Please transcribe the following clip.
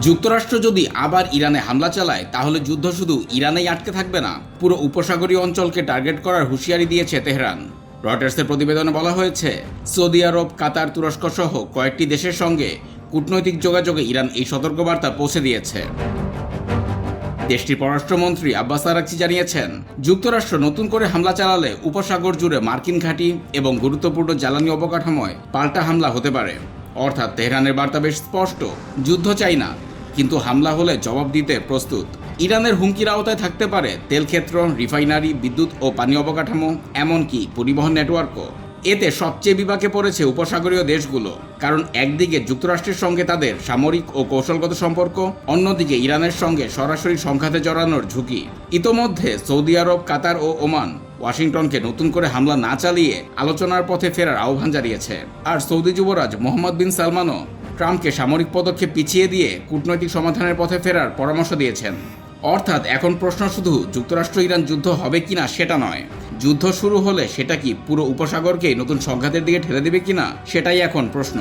যুক্তরাষ্ট্র যদি আবার ইরানে হামলা চালায় তাহলে যুদ্ধ শুধু ইরানেই আটকে থাকবে না, পুরো উপসাগরীয় অঞ্চলকে টার্গেট করার হুঁশিয়ারি দিয়েছে তেহরান। রয়টার্সের প্রতিবেদনে বলা হয়েছে, সৌদি আরব, কাতার, তুরস্ক সহ কয়েকটি দেশের সঙ্গে কূটনৈতিক যোগাযোগে ইরান এই সতর্কবার্তা পৌঁছে দিয়েছে। দেশটির পররাষ্ট্রমন্ত্রী আব্বাস আরাকচি জানিয়েছেন, যুক্তরাষ্ট্র নতুন করে হামলা চালালে উপসাগর জুড়ে মার্কিন ঘাঁটি এবং গুরুত্বপূর্ণ জ্বালানি অবকাঠামোয় পাল্টা হামলা হতে পারে। অর্থাৎ তেহরানের বার্তা বেশ স্পষ্ট, যুদ্ধ চাই না, কিন্তু হামলা হলে জবাব দিতে প্রস্তুত। ইরানের হুমকির আওতায় থাকতে পারে তেলক্ষেত্র, রিফাইনারি, বিদ্যুৎ ও পানি অবকাঠামো, এমনকি পরিবহন নেটওয়ার্কও। এতে সবচেয়ে বিপাকে পড়েছে উপসাগরীয় দেশগুলো, কারণ একদিকে যুক্তরাষ্ট্রের সঙ্গে তাদের সামরিক ও কৌশলগত সম্পর্ক, অন্যদিকে ইরানের সঙ্গে সরাসরি সংঘাতে জড়ানোর ঝুঁকি। ইতোমধ্যে সৌদি আরব, কাতার ও ওমান ওয়াশিংটনকে নতুন করে হামলা না চালিয়ে আলোচনার পথে ফেরার আহ্বান জানিয়েছে। আর সৌদি যুবরাজ মোহাম্মদ বিন সালমানও ট্রাম্পকে সামরিক পদক্ষেপ পিছিয়ে দিয়ে কূটনৈতিক সমাধানের পথে ফেরার পরামর্শ দিয়েছেন। অর্থাৎ এখন প্রশ্ন শুধু যুক্তরাষ্ট্র ইরান যুদ্ধ হবে কিনা সেটা নয়, যুদ্ধ শুরু হলে সেটা কি পুরো উপসাগরকে নতুন সংঘাতের দিকে ঠেলে দেবে কিনা সেটাই এখন প্রশ্ন।